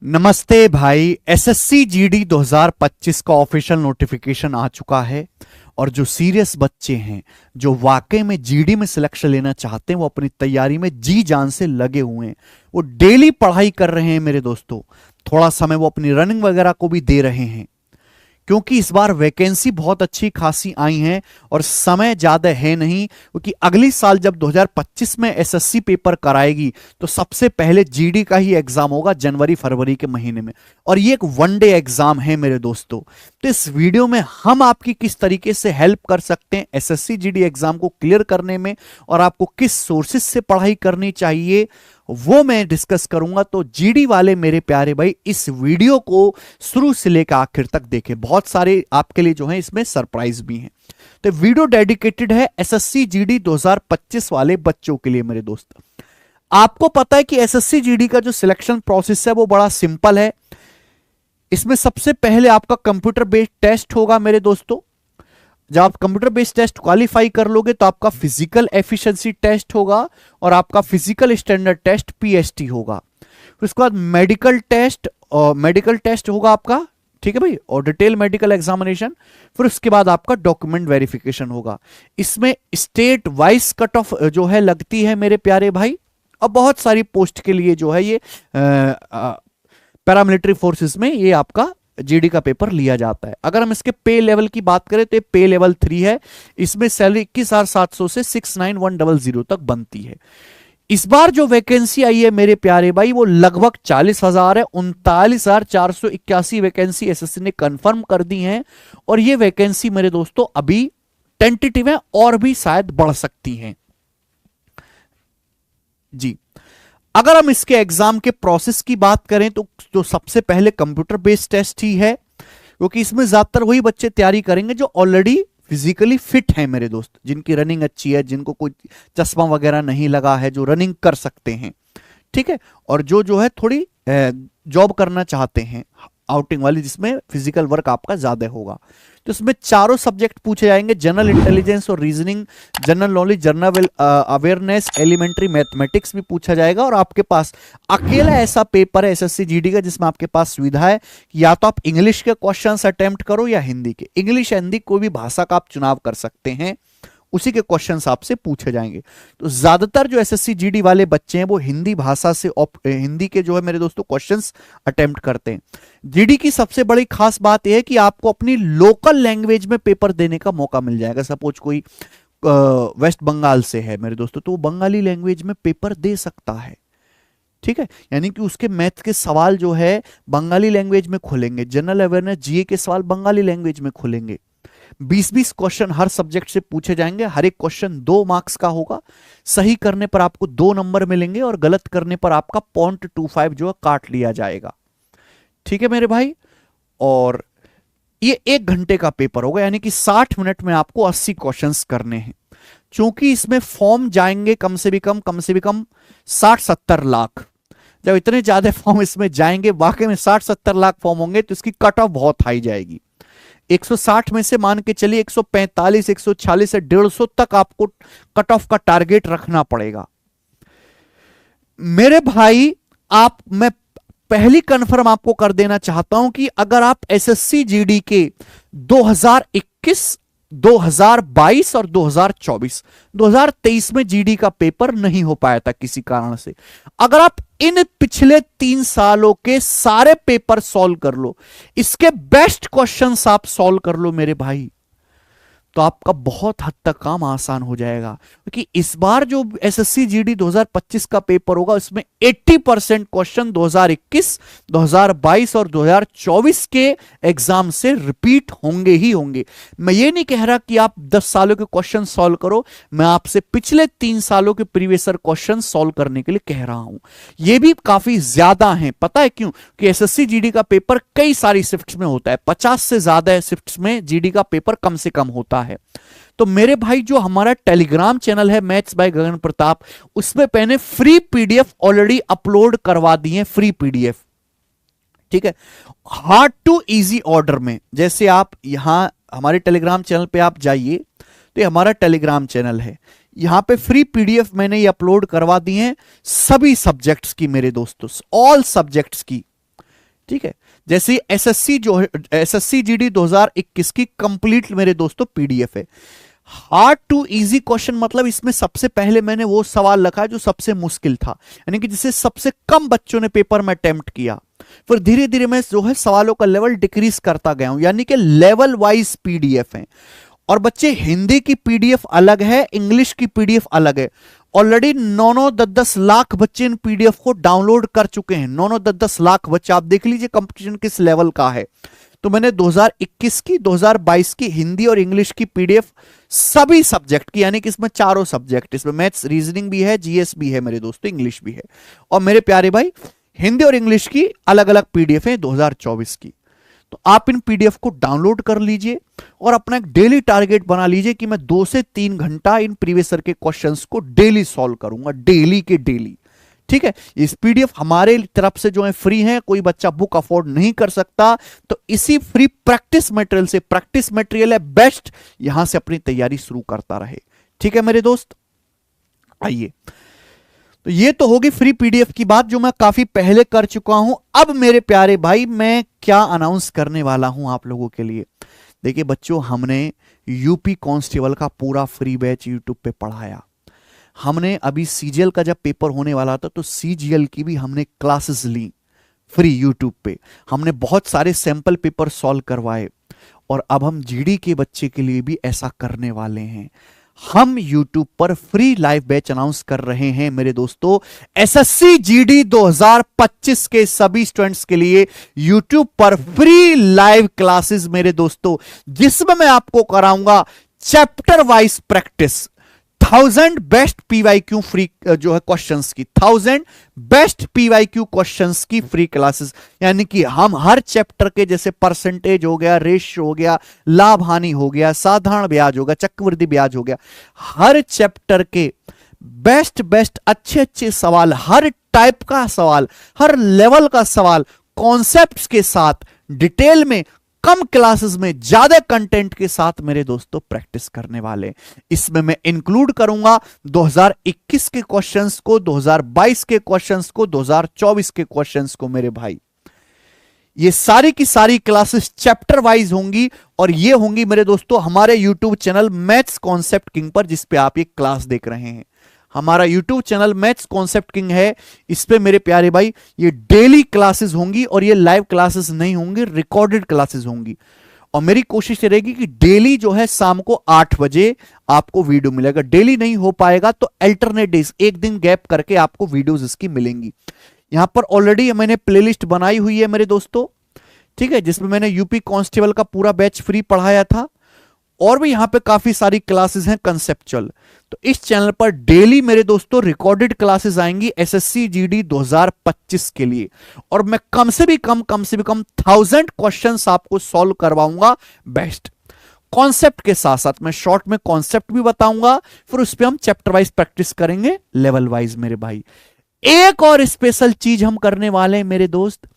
नमस्ते भाई। SSC GD 2025 का ऑफिशियल नोटिफिकेशन आ चुका है और जो सीरियस बच्चे हैं, जो वाकई में जीडी में सिलेक्शन लेना चाहते हैं, वो अपनी तैयारी में जी जान से लगे हुए हैं। वो डेली पढ़ाई कर रहे हैं मेरे दोस्तों। थोड़ा समय वो अपनी रनिंग वगैरह को भी दे रहे हैं, क्योंकि इस बार वैकेंसी बहुत अच्छी खासी आई हैं और समय ज्यादा है नहीं। क्योंकि अगली साल जब 2025 में एसएससी पेपर कराएगी तो सबसे पहले जीडी का ही एग्जाम होगा जनवरी फरवरी के महीने में, और ये एक वनडे एग्जाम है मेरे दोस्तों। तो इस वीडियो में हम आपकी किस तरीके से हेल्प कर सकते हैं एसएससी जीडी एग्जाम को क्लियर करने में, और आपको किस सोर्सेज से पढ़ाई करनी चाहिए, वो मैं डिस्कस करूंगा। तो जीडी वाले मेरे प्यारे भाई, इस वीडियो को शुरू से लेकर आखिर तक देखें। बहुत सारे आपके लिए जो है इसमें सरप्राइज भी हैं। तो वीडियो डेडिकेटेड है एसएससी जीडी 2025 वाले बच्चों के लिए मेरे दोस्त। आपको पता है कि एसएससी जीडी का जो सिलेक्शन प्रोसेस है वो बड़ा सिंपल है। इसमें सबसे पहले आपका कंप्यूटर बेस्ड टेस्ट होगा मेरे दोस्तों। जब आप कंप्यूटर बेस्ड टेस्ट क्वालिफाई कर लोगे तो आपका फिजिकल एफिशिएंसी टेस्ट होगा और आपका फिजिकल स्टैंडर्ड टेस्ट पीएसटी होगा। फिर उसके बाद मेडिकल टेस्ट होगा आपका, ठीक है भाई, और डिटेल मेडिकल एग्जामिनेशन। फिर उसके बाद आपका डॉक्यूमेंट वेरिफिकेशन होगा। इसमें स्टेट वाइज कट ऑफ जो है लगती है मेरे प्यारे भाई। अब बहुत सारी पोस्ट के लिए जो है ये पैरामिलिट्री फोर्सेस में ये आपका जीडी का पेपर लिया जाता है। अगर हम इसके पे लेवल की बात करें तो ये पे लेवल 3 है। इसमें सैलरी 21,700 से 69,100 तक बनती है। इस बार जो वैकेंसी आई है मेरे प्यारे भाई वो लगभग 40,000 है। 39,481 वैकेंसी एसएससी ने कंफर्म कर दी है, और ये वैकेंसी मेरे दोस्तों अभी टेंटेटिव है और भी शायद बढ़ सकती हैं जी। अगर हम इसके एग्जाम के प्रोसेस की बात करें तो सबसे पहले कंप्यूटर बेस्ड टेस्ट ही है, क्योंकि इसमें ज्यादातर वही बच्चे तैयारी करेंगे जो ऑलरेडी फिजिकली फिट हैं मेरे दोस्त, जिनकी रनिंग अच्छी है, जिनको कोई चश्मा वगैरह नहीं लगा है, जो रनिंग कर सकते हैं, ठीक है। और जो है थोड़ी जॉब करना चाहते हैं आउटिंग वाली, जिसमें फिजिकल वर्क आपका ज्यादा होगा। तो इसमें चारों सब्जेक्ट पूछे जाएंगे: जनरल इंटेलिजेंस और reasoning, general knowledge, general awareness, elementary mathematics भी पूछा जाएगा। और आपके पास अकेला ऐसा पेपर है एसएससी जीडी का जिसमें आपके पास सुविधा है कि या तो आप इंग्लिश के क्वेश्चंस अटेम्प्ट करो या हिंदी के। इंग्लिश या हिंदी कोई भी भाषा का आप चुनाव कर सकते हैं, उसी के क्वेश्चंस आपसे पूछे जाएंगे। तो ज्यादातर जो एसएससी जीडी वाले बच्चे हैं वो हिंदी भाषा से हिंदी के जो है मेरे दोस्तों क्वेश्चंस अटेम्प्ट करते हैं। जीडी की सबसे बड़ी खास बात यह है कि आपको अपनी लोकल लैंग्वेज में पेपर देने का मौका मिल जाएगा। सपोज कोई वेस्ट बंगाल से है मेरे दोस्तों, तो वो बंगाली लैंग्वेज में पेपर दे सकता है, ठीक है। यानी कि उसके मैथ के सवाल जो है बंगाली लैंग्वेज में खुलेंगे, जनरल अवेयरनेस जीए के सवाल बंगाली लैंग्वेज में खुलेंगे। 20-20 क्वेश्चन हर सब्जेक्ट से पूछे जाएंगे। हर एक क्वेश्चन 2 मार्क्स का होगा। सही करने पर आपको 2 नंबर मिलेंगे और गलत करने पर आपका 0.25 जो है काट लिया जाएगा, ठीक है मेरे भाई। और ये 1 घंटे का पेपर होगा, यानी कि 60 मिनट में आपको 80 क्वेश्चंस करने हैं। चूंकि इसमें फॉर्म जाएंगे कम से भी कम 60-70 लाख। जब इतने ज्यादा फॉर्म इसमें जाएंगे, वाकई में 60-70 लाख फॉर्म होंगे, तो इसकी कट ऑफ बहुत हाई जाएगी। 160 में से मान के चलिए 145, 146 से 150 तक आपको कट ऑफ का टारगेट रखना पड़ेगा मेरे भाई। मैं पहली कंफर्म आपको कर देना चाहता हूं कि अगर आप एसएससी जीडी के 2021, 2022 और 2023 में जीडी का पेपर नहीं हो पाया था किसी कारण से, अगर आप इन पिछले 3 सालों के सारे पेपर सॉल्व कर लो, इसके बेस्ट क्वेश्चंस आप सॉल्व कर लो मेरे भाई, तो आपका बहुत हद तक काम आसान हो जाएगा। क्योंकि इस बार जो एसएससी जीडी 2025 का पेपर होगा उसमें 80% क्वेश्चन 2021, 2022 और 2024 के एग्जाम से रिपीट होंगे ही होंगे। मैं ये नहीं कह रहा कि आप 10 सालों के क्वेश्चन सॉल्व करो, मैं आपसे पिछले 3 सालों के प्रीवियस क्वेश्चन सॉल्व करने के लिए कह रहा हूं। ये भी काफी ज्यादा है, पता है क्यों? कि एसएससी जीडी का पेपर कई सारी शिफ्ट्स में होता है। 50 से ज्यादा शिफ्ट्स में जीडी का पेपर कम से कम होता है। तो मेरे भाई जो हमारा टेलीग्राम चैनल है मैथ्स बाय गगन प्रताप, उसमें मैंने फ्री पीडीएफ ऑलरेडी अपलोड करवा दी है, फ्री पीडीएफ, ठीक है, हार्ड टू इजी ऑर्डर में। जैसे आप यहां हमारे टेलीग्राम चैनल पे आप जाइए, तो ये हमारा टेलीग्राम चैनल है, यहां पे फ्री पीडीएफ मैंने ये अपलोड करवा दी है सभी सब्जेक्ट्स की मेरे दोस्तों, ऑल सब्जेक्ट्स की। ठीक है। जैसे एसएससी जो है, एसएससी जीडी 2021 की कंप्लीट मेरे दोस्तों पीडीएफ है। हार्ड टू इजी क्वेश्चन मतलब इसमें सबसे पहले मैंने वो सवाल रखा जो सबसे मुश्किल था, यानी कि जिसे सबसे कम बच्चों ने पेपर में अटेम्प्ट किया। फिर धीरे धीरे मैं जो है सवालों का लेवल डिक्रीज करता गया हूं, यानी कि लेवल वाइज पीडीएफ है। और बच्चे हिंदी की पीडीएफ अलग है, इंग्लिश की पीडीएफ अलग है। ऑलरेडी 9-10 लाख बच्चे इन पीडीएफ को डाउनलोड कर चुके हैं। 9-10 लाख बच्चे, आप देख लीजिए कंपटीशन किस लेवल का है। तो मैंने 2021 की, 2022 की हिंदी और इंग्लिश की पीडीएफ सभी सब्जेक्ट की, यानी कि इसमें चारों सब्जेक्ट, इसमें मैथ्स रीजनिंग भी है, जीएस भी है मेरे दोस्तों, इंग्लिश भी है। और मेरे प्यारे भाई हिंदी और इंग्लिश की अलग अलग पीडीएफ है 2024 की। तो आप इन पीडीएफ को डाउनलोड कर लीजिए और अपना एक डेली टारगेट बना लीजिए कि मैं 2 से 3 घंटा इन प्रीवियस ईयर के क्वेश्चंस को डेली सॉल्व करूंगा, डेली के डेली। ठीक है, इस पीडीएफ हमारे तरफ से जो है फ्री है, कोई बच्चा बुक अफोर्ड नहीं कर सकता। तो इसी फ्री प्रैक्टिस मटेरियल से, प्रैक्टिस मटेरियल है बेस्ट, यहां से अपनी तैयारी शुरू करता रहे। ठीक है मेरे दोस्त, आइए। तो ये तो होगी फ्री पीडीएफ की बात जो मैं काफी पहले कर चुका हूं। अब मेरे प्यारे भाई मैं क्या अनाउंस करने वाला हूं आप लोगों के लिए। देखिए बच्चों, हमने यूपी कांस्टेबल का पूरा फ्री बैच यूट्यूब पे पढ़ाया। हमने अभी सीजीएल का जब पेपर होने वाला था तो सीजीएल की भी हमने क्लासेस ली फ्री यूट्यूब पे। हमने बहुत सारे सैंपल पेपर सॉल्व करवाए और अब हम जीडी के बच्चे के लिए भी ऐसा करने वाले हैं। हम YouTube पर फ्री लाइव बैच अनाउंस कर रहे हैं मेरे दोस्तों। एसएससी जीडी 2025 के सभी स्टूडेंट्स के लिए YouTube पर फ्री लाइव क्लासेस मेरे दोस्तों, जिसमें मैं आपको कराऊंगा chapter wise practice. 1000 best PYQ free जो है क्वेश्चंस की, 1000 बेस्ट पीवाईक्यू क्वेश्चंस की फ्री क्लासेस। यानी कि हम हर चैप्टर के, जैसे परसेंटेज हो गया, रेशियो हो गया, लाभ हानि हो गया, साधारण ब्याज हो गया, चक्रवृद्धि ब्याज हो गया, हर चैप्टर के बेस्ट अच्छे सवाल, हर टाइप का सवाल, हर लेवल का सवाल, कॉन्सेप्ट्स के साथ डिटेल में, कम क्लासेस में ज्यादा कंटेंट के साथ मेरे दोस्तों प्रैक्टिस करने वाले। इसमें मैं इंक्लूड करूंगा 2021 के क्वेश्चंस को, 2022 के क्वेश्चंस को, 2024 के क्वेश्चंस को मेरे भाई। ये सारी की सारी क्लासेस चैप्टर वाइज होंगी और ये होंगी मेरे दोस्तों हमारे YouTube channel maths concept king पर, जिस पे आप ये क्लास देख रहे हैं। हमारा YouTube channel maths concept king है। इस पे मेरे प्यारे भाई ये डेली क्लासेस होंगी और ये लाइव क्लासेस नहीं होंगी, रिकॉर्डेड क्लासेस होंगी। और मेरी कोशिश रहेगी कि डेली जो है शाम को 8 बजे आपको वीडियो मिलेगा। डेली नहीं हो पाएगा तो अल्टरनेट डेज, एक दिन गैप करके आपको वीडियोस इसकी मिलेंगी। यहां पर ऑलरेडी मैंने प्लेलिस्ट बनाई हुई है मेरे दोस्तों, ठीक है, जिसमें मैंने यूपी कांस्टेबल का पूरा बैच फ्री पढ़ाया था और भी यहां पे काफी सारी क्लासेस हैं कंसेप्चुअल। तो इस चैनल पर डेली मेरे दोस्तों रिकॉर्डेड क्लासेस आएंगी एसएससी जीडी 2025 के लिए। और मैं कम से भी कम 1000 क्वेश्चंस आपको सॉल्व करवाऊंगा बेस्ट कॉन्सेप्ट के साथ साथ। मैं शॉर्ट में कॉन्सेप्ट भी बताऊंगा, फिर उस पर हम चैप्टर वाइज प्रैक्टिस करेंगे, लेवल वाइज मेरे भाई। एक और स्पेशल चीज हम करने वाले हैं मेरे दोस्त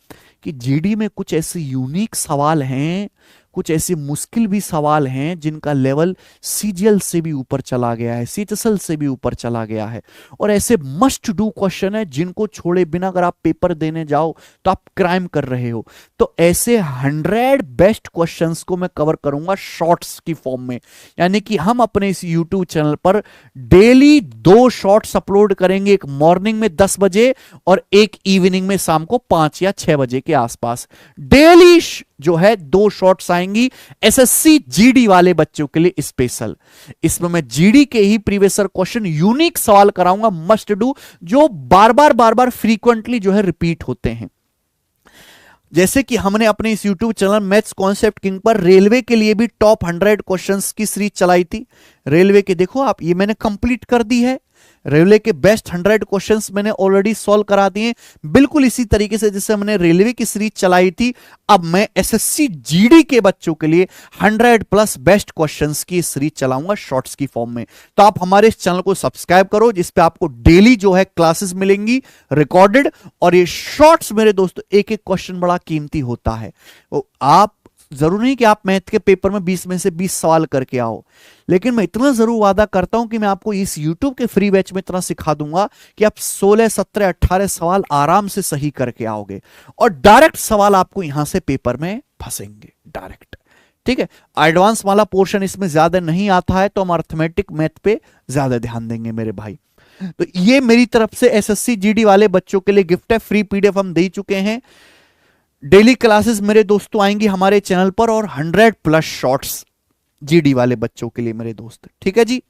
कि जीडी में कुछ ऐसे यूनिक सवाल हैं, कुछ ऐसे मुश्किल भी सवाल हैं जिनका लेवल सीजीएल से भी ऊपर चला गया है, सीएचएसएल से भी ऊपर चला गया है। और ऐसे मस्ट डू क्वेश्चन है जिनको छोड़े बिना अगर आप पेपर देने जाओ तो आप क्राइम कर रहे हो। तो ऐसे 100 बेस्ट क्वेश्चंस को मैं कवर करूंगा शॉर्ट्स की फॉर्म में। यानी कि हम अपने इस यूट्यूब चैनल पर डेली 2 शॉर्ट्स अपलोड करेंगे, एक मॉर्निंग में 10 बजे और एक इवनिंग में शाम को 5 या 6 बजे के आसपास। डेली जो है 2 शॉर्ट्स आएंगी एसएससी जीडी वाले बच्चों के लिए स्पेशल। इसमें मैं जीडी के ही प्रीवियस ईयर क्वेश्चन, यूनिक सवाल कराऊंगा मस्ट डू, जो बार बार फ्रीक्वेंटली जो है रिपीट होते हैं। जैसे कि हमने अपने इस YouTube channel maths concept king पर रेलवे के लिए भी टॉप 100 क्वेश्चंस की सीरीज चलाई थी। रेलवे के देखो आप, ये मैंने कंप्लीट कर दी है। रेलवे के बेस्ट 100 क्वेश्चंस मैंने ऑलरेडी सॉल्व करा दिए, बिल्कुल इसी तरीके से जैसे हमने रेलवे की सीरीज चलाई थी। अब मैं एसएससी जीडी के बच्चों के लिए 100+ बेस्ट क्वेश्चंस की सीरीज चलाऊंगा शॉर्ट्स की फॉर्म में। तो आप हमारे इस चैनल को सब्सक्राइब करो, जिस पे आपको डेली जो है क्लासेस मिलेंगी रिकॉर्डेड। और ये शॉर्ट्स मेरे दोस्तों, एक एक क्वेश्चन बड़ा कीमती होता है। आप जरूरी नहीं कि आप मैथ के पेपर में 20 में से 20 सवाल करके आओ, लेकिन मैं इतना जरूर वादा करता हूं कि मैं आपको इस YouTube के फ्री बैच में इतना सिखा दूंगा कि आप 16, 17, 18 सवाल आराम से सही करके आओगे और डायरेक्ट सवाल आपको यहां से पेपर में फंसेंगे डायरेक्ट। ठीक है, एडवांस वाला पोर्शन इसमें ज्यादा नहीं आता है, तो हम अर्थमेटिक मैथ पे ज्यादा ध्यान देंगे मेरे भाई। तो ये मेरी तरफ से एसएससी जीडी वाले बच्चों के लिए गिफ्ट है, फ्री पीडीएफ हम दे चुके हैं। डेली क्लासेस मेरे दोस्तों आएंगी हमारे चैनल पर और 100+ शॉर्ट्स जीडी वाले बच्चों के लिए मेरे दोस्त। ठीक है जी,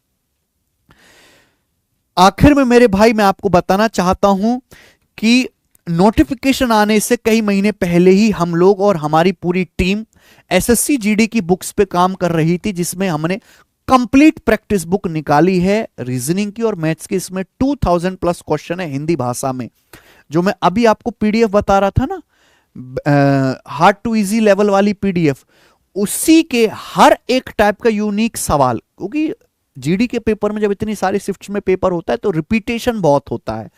आखिर में मेरे भाई मैं आपको बताना चाहता हूं कि नोटिफिकेशन आने से कई महीने पहले ही हम लोग और हमारी पूरी टीम एसएससी जीडी की बुक्स पे काम कर रही थी, जिसमें हमने कंप्लीट प्रैक्टिस बुक निकाली है रीजनिंग की और मैथ्स की। इसमें 2000+ क्वेश्चन है हिंदी भाषा में। जो मैं अभी आपको पीडीएफ बता रहा था ना, हार्ड टू इजी लेवल वाली पीडीएफ, उसी के हर एक टाइप का यूनिक सवाल, क्योंकि जीडी के पेपर में जब इतनी सारी शिफ्ट्स में पेपर होता है तो रिपीटेशन बहुत होता है।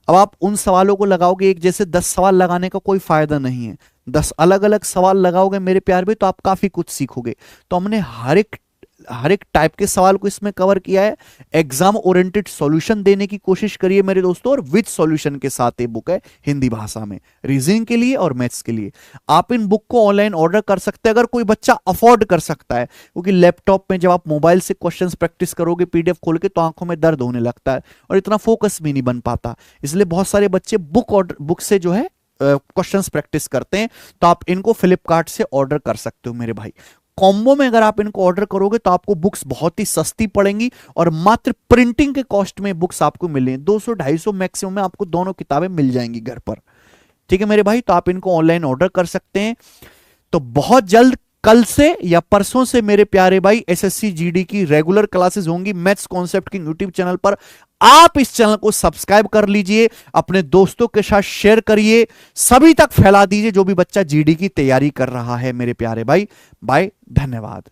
अब आप उन सवालों को लगाओगे एक जैसे 10 सवाल लगाने का कोई फायदा नहीं है। 10 अलग अलग सवाल लगाओगे मेरे प्यार में तो आप काफी कुछ सीखोगे। तो हमने हर एक टाइप के सवाल को इसमें कवर किया है। एग्जाम ओरिएंटेड सॉल्यूशन देने की कोशिश करिए मेरे दोस्तों, और विद सॉल्यूशन के साथ ये बुक है हिंदी भाषा में, रीजनिंग के लिए और मैथ्स के लिए। आप इन बुक को ऑनलाइन ऑर्डर कर सकते हैं अगर कोई बच्चा अफोर्ड कर सकता है, क्योंकि लैपटॉप में जब आप मोबाइल से क्वेश्चंस प्रैक्टिस करोगे पीडीएफ खोल के तो आंखों में दर्द होने लगता है और इतना फोकस भी नहीं बन पाता। इसलिए बहुत सारे बच्चे बुक से जो है क्वेश्चंस प्रैक्टिस करते हैं। तो आप इनको फ्लिपकार्ट से ऑर्डर कर सकते हो मेरे भाई। कॉम्बो में अगर आप इनको ऑर्डर करोगे तो आपको बुक्स बहुत ही सस्ती पड़ेंगी और मात्र प्रिंटिंग के कॉस्ट में बुक्स आपको मिलेंगी। 200-250 मैक्सिमम में आपको दोनों किताबें मिल जाएंगी घर पर। ठीक है मेरे भाई, तो आप इनको ऑनलाइन ऑर्डर कर सकते हैं। तो बहुत जल्द कल से या परसों से मेरे प्यारे भाई एसएससी जीडी की रेगुलर क्लासेस होंगी मैथ्स कॉन्सेप्ट की यूट्यूब चैनल पर। आप इस चैनल को सब्सक्राइब कर लीजिए, अपने दोस्तों के साथ शेयर करिए, सभी तक फैला दीजिए जो भी बच्चा जीडी की तैयारी कर रहा है मेरे प्यारे भाई। बाय, धन्यवाद।